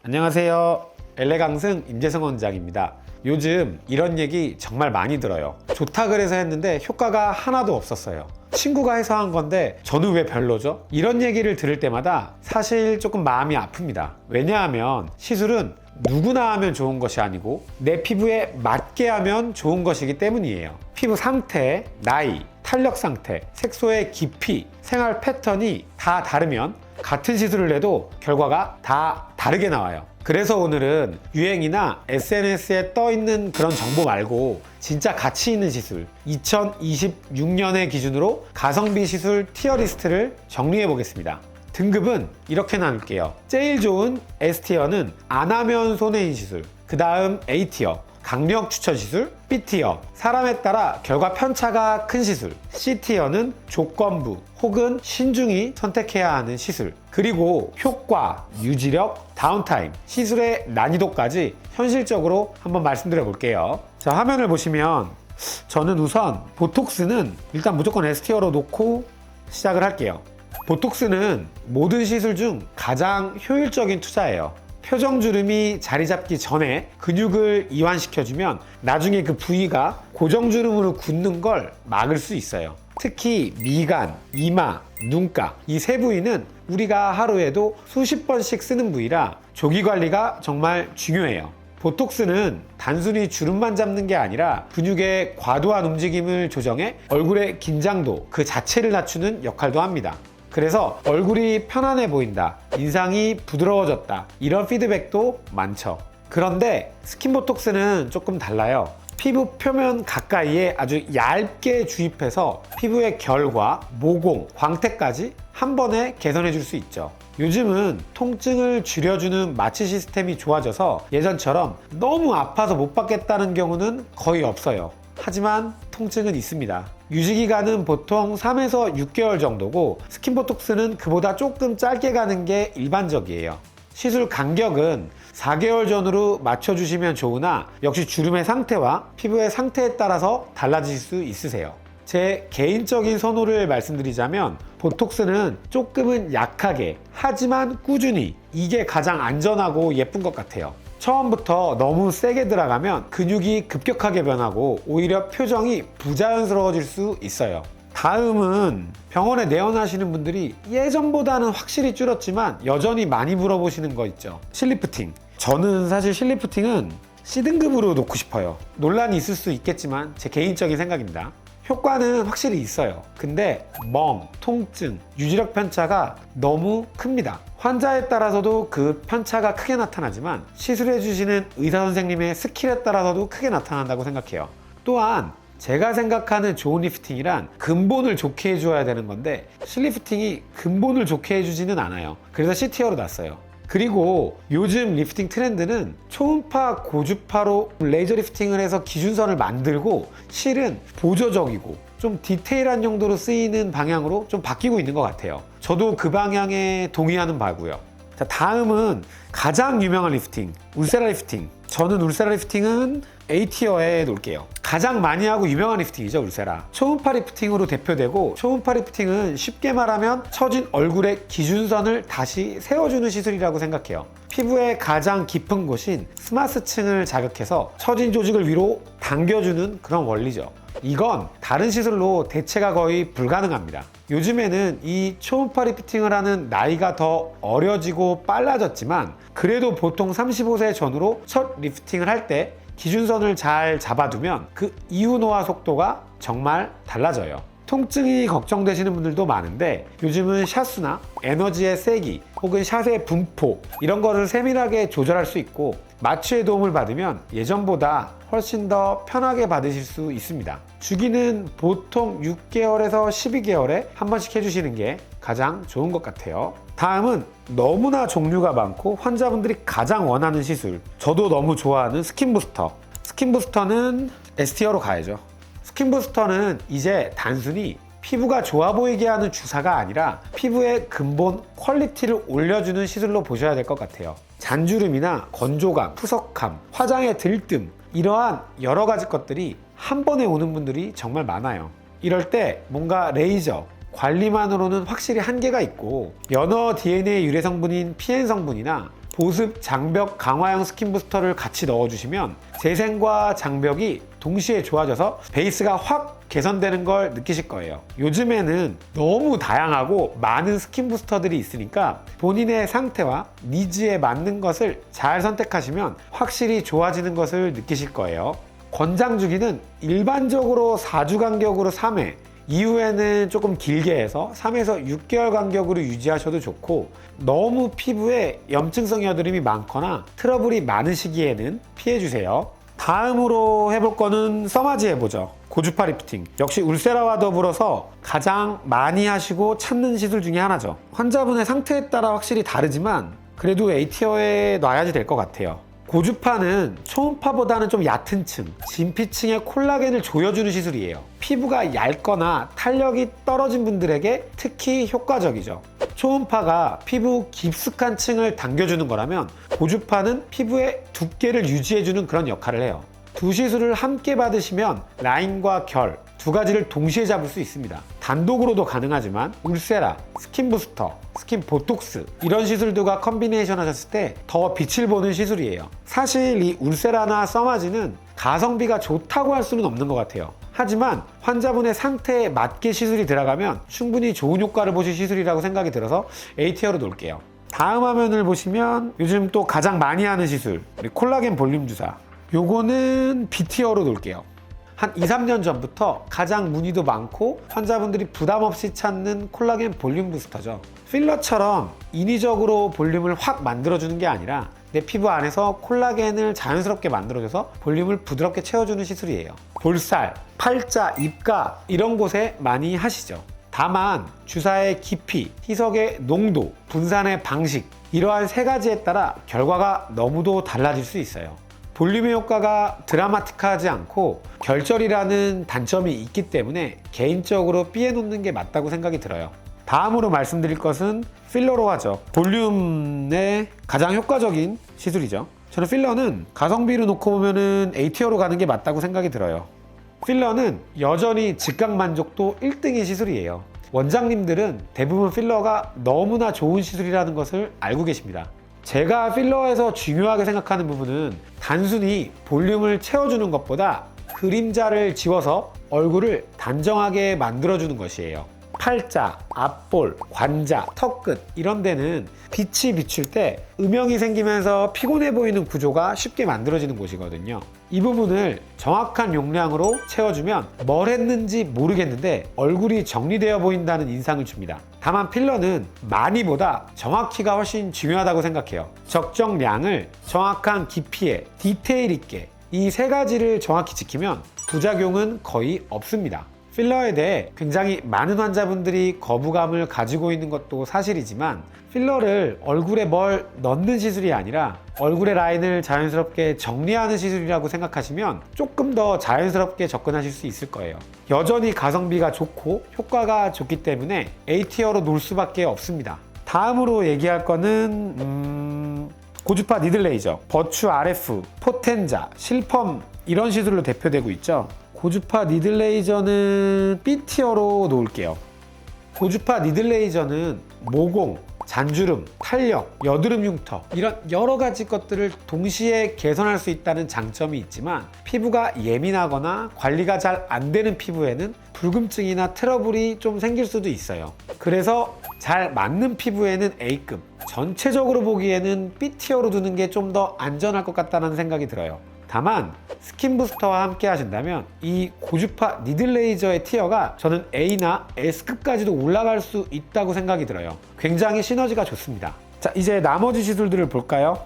안녕하세요. 엘레강승 임재성 원장입니다. 요즘 이런 얘기 정말 많이 들어요. 좋다 그래서 했는데 효과가 하나도 없었어요. 친구가 해서 한 건데 저는 왜 별로죠? 이런 얘기를 들을 때마다 사실 조금 마음이 아픕니다. 왜냐하면 시술은 누구나 하면 좋은 것이 아니고 내 피부에 맞게 하면 좋은 것이기 때문이에요. 피부 상태, 나이, 탄력 상태, 색소의 깊이, 생활 패턴이 다 다르면 같은 시술을 해도 결과가 다 다르게 나와요. 그래서 오늘은 유행이나 SNS에 떠 있는 그런 정보 말고 진짜 가치 있는 시술, 2026년의 기준으로 가성비 시술 티어리스트를 정리해 보겠습니다. 등급은 이렇게 나눌게요. 제일 좋은 S티어는 안 하면 손해인 시술, 그 다음 A티어, 강력 추천 시술, B티어, 사람에 따라 결과 편차가 큰 시술, C티어는 조건부 혹은 신중히 선택해야 하는 시술, 그리고 효과, 유지력, 다운타임, 시술의 난이도까지 현실적으로 한번 말씀드려 볼게요. 자, 화면을 보시면 저는 우선 보톡스는 일단 무조건 S티어로 놓고 시작을 할게요. 보톡스는 모든 시술 중 가장 효율적인 투자예요. 표정주름이 자리 잡기 전에 근육을 이완시켜주면 나중에 그 부위가 고정주름으로 굳는 걸 막을 수 있어요. 특히 미간, 이마, 눈가 이 세 부위는 우리가 하루에도 수십 번씩 쓰는 부위라 조기 관리가 정말 중요해요. 보톡스는 단순히 주름만 잡는 게 아니라 근육의 과도한 움직임을 조정해 얼굴의 긴장도 그 자체를 낮추는 역할도 합니다. 그래서 얼굴이 편안해 보인다, 인상이 부드러워졌다, 이런 피드백도 많죠. 그런데 스킨보톡스는 조금 달라요. 피부 표면 가까이에 아주 얇게 주입해서 피부의 결과, 모공, 광택까지 한 번에 개선해 줄 수 있죠. 요즘은 통증을 줄여주는 마취 시스템이 좋아져서 예전처럼 너무 아파서 못 받겠다는 경우는 거의 없어요. 하지만 통증은 있습니다. 유지기간은 보통 3에서 6개월 정도고 스킨보톡스는 그보다 조금 짧게 가는 게 일반적이에요. 시술 간격은 4개월 전으로 맞춰주시면 좋으나 역시 주름의 상태와 피부의 상태에 따라서 달라질 수 있으세요. 제 개인적인 선호를 말씀드리자면 보톡스는 조금은 약하게 하지만 꾸준히, 이게 가장 안전하고 예쁜 것 같아요. 처음부터 너무 세게 들어가면 근육이 급격하게 변하고 오히려 표정이 부자연스러워질 수 있어요. 다음은 병원에 내원하시는 분들이 예전보다는 확실히 줄었지만 여전히 많이 물어보시는 거 있죠. 실리프팅. 저는 사실 실리프팅은 C등급으로 놓고 싶어요. 논란이 있을 수 있겠지만 제 개인적인 생각입니다. 효과는 확실히 있어요. 근데 멍, 통증, 유지력 편차가 너무 큽니다. 환자에 따라서도 그 편차가 크게 나타나지만 시술해 주시는 의사 선생님의 스킬에 따라서도 크게 나타난다고 생각해요. 또한 제가 생각하는 좋은 리프팅이란 근본을 좋게 해줘야 되는 건데 실리프팅이 근본을 좋게 해주지는 않아요. 그래서 C티어로 놨어요. 그리고 요즘 리프팅 트렌드는 초음파, 고주파로 레이저 리프팅을 해서 기준선을 만들고 실은 보조적이고 좀 디테일한 용도로 쓰이는 방향으로 좀 바뀌고 있는 것 같아요. 저도 그 방향에 동의하는 바고요. 자, 다음은 가장 유명한 리프팅, 울세라 리프팅. 저는 울세라 리프팅은 A티어에 놓을게요. 가장 많이 하고 유명한 리프팅이죠, 울세라. 초음파 리프팅으로 대표되고, 초음파 리프팅은 쉽게 말하면 처진 얼굴의 기준선을 다시 세워주는 시술이라고 생각해요. 피부의 가장 깊은 곳인 스마스층을 자극해서 처진 조직을 위로 당겨주는 그런 원리죠. 이건 다른 시술로 대체가 거의 불가능합니다. 요즘에는 이 초음파 리프팅을 하는 나이가 더 어려지고 빨라졌지만 그래도 보통 35세 전후로 첫 리프팅을 할 때 기준선을 잘 잡아두면 그 이후 노화 속도가 정말 달라져요. 통증이 걱정되시는 분들도 많은데 요즘은 샷수나 에너지의 세기 혹은 샷의 분포 이런 거를 세밀하게 조절할 수 있고 마취의 도움을 받으면 예전보다 훨씬 더 편하게 받으실 수 있습니다. 주기는 보통 6개월에서 12개월에 한 번씩 해주시는 게 가장 좋은 것 같아요. 다음은 너무나 종류가 많고 환자분들이 가장 원하는 시술, 저도 너무 좋아하는 스킨부스터. 스킨부스터는 S티어로 가야죠. 스킨부스터는 이제 단순히 피부가 좋아 보이게 하는 주사가 아니라 피부의 근본 퀄리티를 올려주는 시술로 보셔야 될 것 같아요. 잔주름이나 건조감, 푸석함, 화장의 들뜸 이러한 여러 가지 것들이 한 번에 오는 분들이 정말 많아요. 이럴 때 뭔가 레이저, 관리만으로는 확실히 한계가 있고 연어 DNA 유래 성분인 PN 성분이나 보습 장벽 강화형 스킨 부스터를 같이 넣어주시면 재생과 장벽이 동시에 좋아져서 베이스가 확 개선되는 걸 느끼실 거예요. 요즘에는 너무 다양하고 많은 스킨 부스터들이 있으니까 본인의 상태와 니즈에 맞는 것을 잘 선택하시면 확실히 좋아지는 것을 느끼실 거예요. 권장 주기는 일반적으로 4주 간격으로 3회, 이후에는 조금 길게 해서 3에서 6개월 간격으로 유지하셔도 좋고, 너무 피부에 염증성 여드름이 많거나 트러블이 많은 시기에는 피해주세요. 다음으로 해볼 거는 써마지 해보죠. 고주파 리프팅. 역시 울세라와 더불어서 가장 많이 하시고 찾는 시술 중에 하나죠. 환자분의 상태에 따라 확실히 다르지만 그래도 A티어에 놔야지 될 것 같아요. 고주파는 초음파보다는 좀 얕은 층, 진피층의 콜라겐을 조여주는 시술이에요. 피부가 얇거나 탄력이 떨어진 분들에게 특히 효과적이죠. 초음파가 피부 깊숙한 층을 당겨주는 거라면 고주파는 피부의 두께를 유지해주는 그런 역할을 해요. 두 시술을 함께 받으시면 라인과 결 두 가지를 동시에 잡을 수 있습니다. 단독으로도 가능하지만 울세라, 스킨 부스터, 스킨 보톡스 이런 시술들과 컨비네이션 하셨을 때 더 빛을 보는 시술이에요. 사실 이 울세라나 써마지는 가성비가 좋다고 할 수는 없는 것 같아요. 하지만 환자분의 상태에 맞게 시술이 들어가면 충분히 좋은 효과를 보실 시술이라고 생각이 들어서 A티어로 놓을게요. 다음 화면을 보시면 요즘 또 가장 많이 하는 시술, 콜라겐 볼륨 주사. 요거는 B티어로 놓을게요. 한 2, 3년 전부터 가장 문의도 많고 환자분들이 부담 없이 찾는 콜라겐 볼륨 부스터죠. 필러처럼 인위적으로 볼륨을 확 만들어주는 게 아니라 내 피부 안에서 콜라겐을 자연스럽게 만들어줘서 볼륨을 부드럽게 채워주는 시술이에요. 볼살, 팔자, 입가 이런 곳에 많이 하시죠. 다만 주사의 깊이, 희석의 농도, 분산의 방식 이러한 세 가지에 따라 결과가 너무도 달라질 수 있어요. 볼륨의 효과가 드라마틱하지 않고 결절이라는 단점이 있기 때문에 개인적으로 삐해놓는 게 맞다고 생각이 들어요. 다음으로 말씀드릴 것은 필러로 하죠. 볼륨의 가장 효과적인 시술이죠. 저는 필러는 가성비로 놓고 보면은 A티어로 가는 게 맞다고 생각이 들어요. 필러는 여전히 즉각 만족도 1등인 시술이에요. 원장님들은 대부분 필러가 너무나 좋은 시술이라는 것을 알고 계십니다. 제가 필러에서 중요하게 생각하는 부분은 단순히 볼륨을 채워주는 것보다 그림자를 지워서 얼굴을 단정하게 만들어주는 것이에요. 팔자, 앞볼, 관자, 턱끝 이런 데는 빛이 비출 때 음영이 생기면서 피곤해 보이는 구조가 쉽게 만들어지는 곳이거든요. 이 부분을 정확한 용량으로 채워주면 뭘 했는지 모르겠는데 얼굴이 정리되어 보인다는 인상을 줍니다. 다만 필러는 많이보다 정확히가 훨씬 중요하다고 생각해요. 적정량을 정확한 깊이에 디테일 있게 이 세 가지를 정확히 지키면 부작용은 거의 없습니다. 필러에 대해 굉장히 많은 환자분들이 거부감을 가지고 있는 것도 사실이지만 필러를 얼굴에 뭘 넣는 시술이 아니라 얼굴의 라인을 자연스럽게 정리하는 시술이라고 생각하시면 조금 더 자연스럽게 접근하실 수 있을 거예요. 여전히 가성비가 좋고 효과가 좋기 때문에 A티어로 놓을 수밖에 없습니다. 다음으로 얘기할 거는 고주파 니들 레이저, 버추 RF, 포텐자, 실펌 이런 시술로 대표되고 있죠. 고주파 니들 레이저는 B티어로 놓을게요. 고주파 니들 레이저는 모공, 잔주름, 탄력, 여드름 흉터 이런 여러 가지 것들을 동시에 개선할 수 있다는 장점이 있지만 피부가 예민하거나 관리가 잘 안 되는 피부에는 불금증이나 트러블이 좀 생길 수도 있어요. 그래서 잘 맞는 피부에는 A급, 전체적으로 보기에는 B티어로 두는 게 좀 더 안전할 것 같다는 생각이 들어요. 다만 스킨 부스터와 함께 하신다면 이 고주파 니들 레이저의 티어가 저는 A나 S급까지도 올라갈 수 있다고 생각이 들어요. 굉장히 시너지가 좋습니다. 자, 이제 나머지 시술들을 볼까요?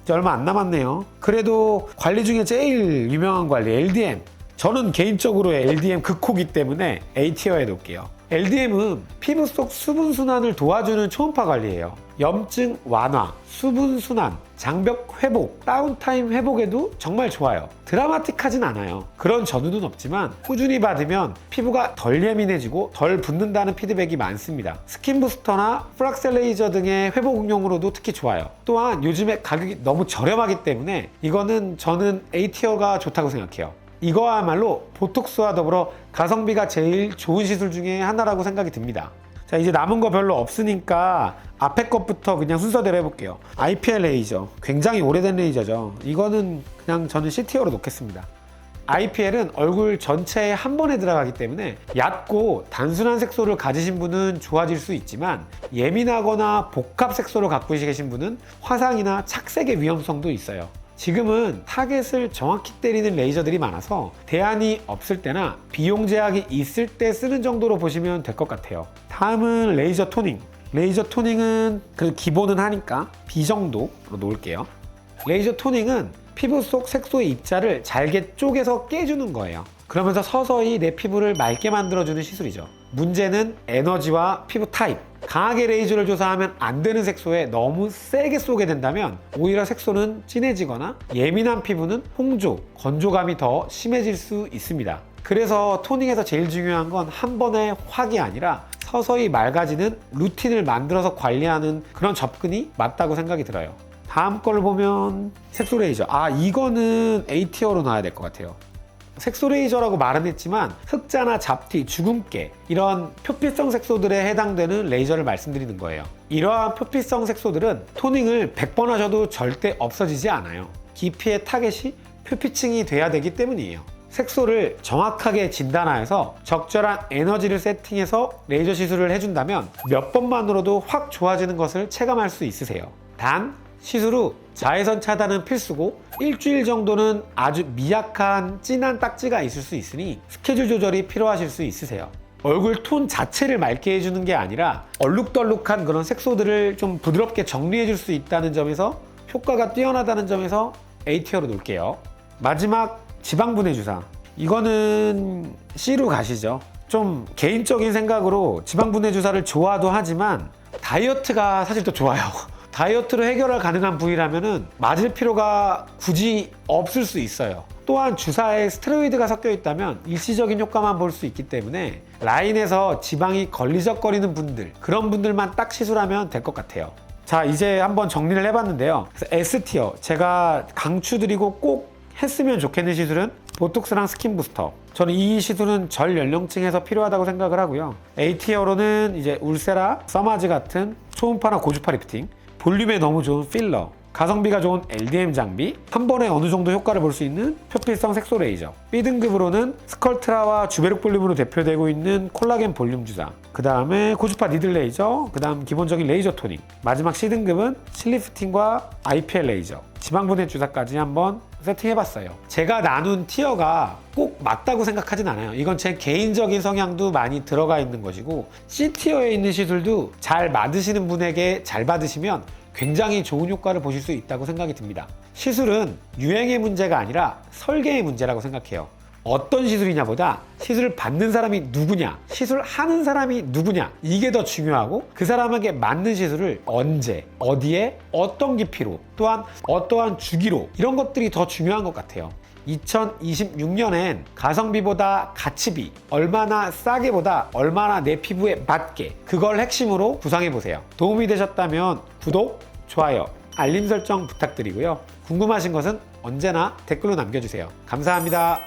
이제 얼마 안 남았네요. 그래도 관리 중에 제일 유명한 관리 LDM. 저는 개인적으로 LDM 극호기 때문에 A티어에 놓을게요. LDM은 피부 속 수분 순환을 도와주는 초음파 관리예요. 염증 완화, 수분 순환, 장벽 회복, 다운타임 회복에도 정말 좋아요. 드라마틱하진 않아요. 그런 전후는 없지만 꾸준히 받으면 피부가 덜 예민해지고 덜 붓는다는 피드백이 많습니다. 스킨 부스터나 프락셀 레이저 등의 회복용으로도 특히 좋아요. 또한 요즘에 가격이 너무 저렴하기 때문에 이거는 저는 A티어가 좋다고 생각해요. 이거야말로 보톡스와 더불어 가성비가 제일 좋은 시술 중에 하나라고 생각이 듭니다. 자, 이제 남은 거 별로 없으니까 앞에 것부터 그냥 순서대로 해볼게요. IPL 레이저, 굉장히 오래된 레이저죠. 이거는 그냥 저는 C티어로 놓겠습니다. IPL은 얼굴 전체에 한 번에 들어가기 때문에 얕고 단순한 색소를 가지신 분은 좋아질 수 있지만, 예민하거나 복합 색소를 갖고 계신 분은 화상이나 착색의 위험성도 있어요. 지금은 타겟을 정확히 때리는 레이저들이 많아서 대안이 없을 때나 비용 제약이 있을 때 쓰는 정도로 보시면 될 것 같아요. 다음은 레이저 토닝. 레이저 토닝은 그 기본은 하니까 B 정도로 놓을게요. 레이저 토닝은 피부 속 색소의 입자를 잘게 쪼개서 깨주는 거예요. 그러면서 서서히 내 피부를 맑게 만들어주는 시술이죠. 문제는 에너지와 피부 타입. 강하게 레이저를 조사하면 안 되는 색소에 너무 세게 쏘게 된다면 오히려 색소는 진해지거나 예민한 피부는 홍조, 건조감이 더 심해질 수 있습니다. 그래서 토닝에서 제일 중요한 건 한 번의 확이 아니라 서서히 맑아지는 루틴을 만들어서 관리하는 그런 접근이 맞다고 생각이 들어요. 다음 걸 보면 색소 레이저. 이거는 A티어로 놔야 될 것 같아요. 색소 레이저라고 말은 했지만 흑자나 잡티, 주근깨 이런 표피성 색소들에 해당되는 레이저를 말씀드리는 거예요. 이러한 표피성 색소들은 토닝을 100번 하셔도 절대 없어지지 않아요. 기피의 타겟이 표피층이 돼야 되기 때문이에요. 색소를 정확하게 진단하여서 적절한 에너지를 세팅해서 레이저 시술을 해준다면 몇 번만으로도 확 좋아지는 것을 체감할 수 있으세요. 단 시술 후 자외선 차단은 필수고 일주일 정도는 아주 미약한 진한 딱지가 있을 수 있으니 스케줄 조절이 필요하실 수 있으세요. 얼굴 톤 자체를 맑게 해주는 게 아니라 얼룩덜룩한 그런 색소들을 좀 부드럽게 정리해 줄 수 있다는 점에서 효과가 뛰어나다는 점에서 A티어로 놓을게요. 마지막 지방분해 주사. 이거는 C로 가시죠. 좀 개인적인 생각으로 지방분해 주사를 좋아도 하지만 다이어트가 사실 더 좋아요. 다이어트로 해결할 가능한 부위라면은 맞을 필요가 굳이 없을 수 있어요. 또한 주사에 스테로이드가 섞여 있다면 일시적인 효과만 볼 수 있기 때문에 라인에서 지방이 걸리적거리는 분들, 그런 분들만 딱 시술하면 될 것 같아요. 자, 이제 한번 정리를 해봤는데요. 그래서 S티어, 제가 강추드리고 꼭 했으면 좋겠는 시술은 보톡스랑 스킨 부스터. 저는 이 시술은 전 연령층에서 필요하다고 생각을 하고요. A티어로는 이제 울세라, 서마즈 같은 초음파나 고주파 리프팅, 볼륨에 너무 좋은 필러, 가성비가 좋은 LDM 장비, 한 번에 어느 정도 효과를 볼 수 있는 표피성 색소 레이저. B등급으로는 스컬트라와 주베룩 볼륨으로 대표되고 있는 콜라겐 볼륨 주사, 그 다음에 고주파 니들 레이저, 그 다음 기본적인 레이저 토닝, 마지막 C등급은 실리프팅과 IPL 레이저, 지방분해 주사까지 한번 세팅해봤어요. 제가 나눈 티어가 꼭 맞다고 생각하진 않아요. 이건 제 개인적인 성향도 많이 들어가 있는 것이고, C티어에 있는 시술도 잘 맞으시는 분에게 잘 받으시면 굉장히 좋은 효과를 보실 수 있다고 생각이 듭니다. 시술은 유행의 문제가 아니라 설계의 문제라고 생각해요. 어떤 시술이냐 보다 시술을 받는 사람이 누구냐, 시술하는 사람이 누구냐, 이게 더 중요하고, 그 사람에게 맞는 시술을 언제, 어디에, 어떤 깊이로, 또한 어떠한 주기로, 이런 것들이 더 중요한 것 같아요. 2026년엔 가성비보다 가치비, 얼마나 싸게 보다 얼마나 내 피부에 맞게, 그걸 핵심으로 구상해보세요. 도움이 되셨다면 구독, 좋아요, 알림 설정 부탁드리고요. 궁금하신 것은 언제나 댓글로 남겨주세요. 감사합니다.